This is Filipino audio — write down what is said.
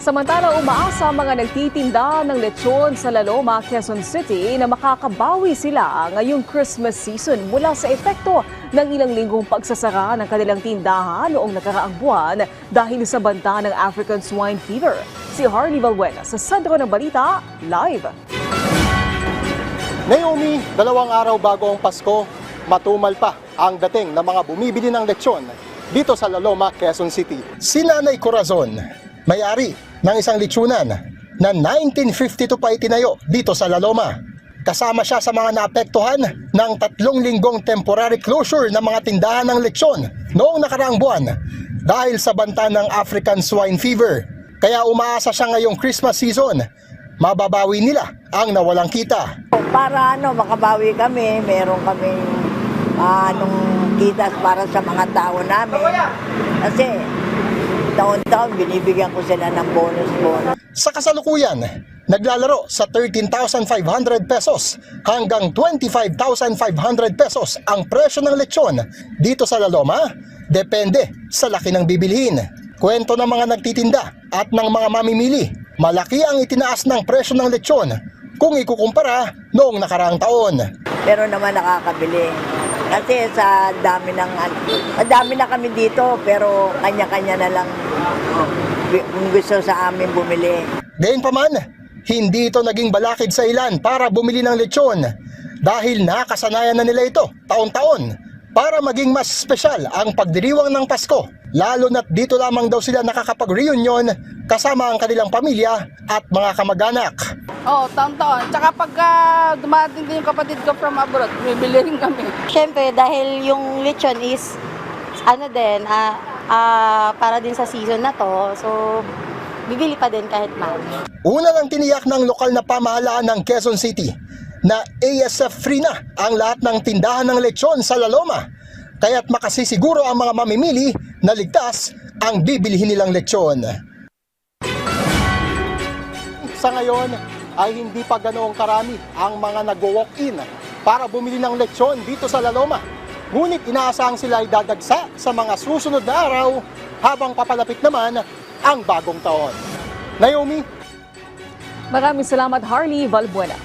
Samantala, umaasa ang mga nagtitinda ng lechon sa La Loma, Quezon City na makakabawi sila ngayong Christmas season mula sa epekto ng ilang linggong pagsasara ng kanilang tindahan noong nakaraang buwan dahil sa banta ng African Swine Fever. Si Harley Valbuena sa sentro ng balita, live. Naomi, 2 araw bago ang Pasko, matumal pa ang dating ng mga bumibili ng lechon dito sa La Loma, Quezon City. Si Nanay Corazon, may-ari ng isang lechonan na 1952 pa itinayo dito sa La Loma. Kasama siya sa mga naapektuhan ng 3 linggong temporary closure ng mga tindahan ng lechon noong nakaraang buwan dahil sa banta ng African Swine Fever. Kaya umaasa siya ngayong Christmas season, mababawi nila ang nawalang kita. Para makabawi kami, meron kaming kitas para sa mga tao namin. Kasi taon-taon binibigyan ko sila ng bonus. Sa kasalukuyan, naglalaro sa 13,500 pesos hanggang 25,500 pesos ang presyo ng lechon dito sa La Loma, depende sa laki ng bibilhin. Kwento ng mga nagtitinda at ng mga mamimili, malaki ang itinaas ng presyo ng lechon kung ikukumpara noong nakaraang taon. Pero naman nakakabili. Kasi sa dami na kami dito, pero kanya-kanya na lang kung gusto sa amin bumili. Gayunpaman, hindi ito naging balakid sa ilan para bumili ng lechon dahil nakasanayan na nila ito taon-taon para maging mas espesyal ang pagdiriwang ng Pasko, lalo na't dito lamang daw sila nakakapag-reunion kasama ang kanilang pamilya at mga kamag-anak. Oo, taon-taon. Tsaka pagka dumating din yung kapatid ko from abroad, bibili rin kami. Siyempre, dahil yung lechon is, para din sa season na to. So, bibili pa din kahit mahal. Una nang tiniyak ng lokal na pamahalaan ng Quezon City na ASF-free na ang lahat ng tindahan ng lechon sa La Loma. Kaya't makasisiguro ang mga mamimili na ligtas ang bibilihin nilang lechon. Sa ngayon, ay hindi pa ganoong karami ang mga nag-walk-in para bumili ng lechon dito sa La Loma. Ngunit inaasahang sila ay dadagsa sa mga susunod na araw habang papalapit naman ang bagong taon. Naomi? Maraming salamat, Harley Valbuena.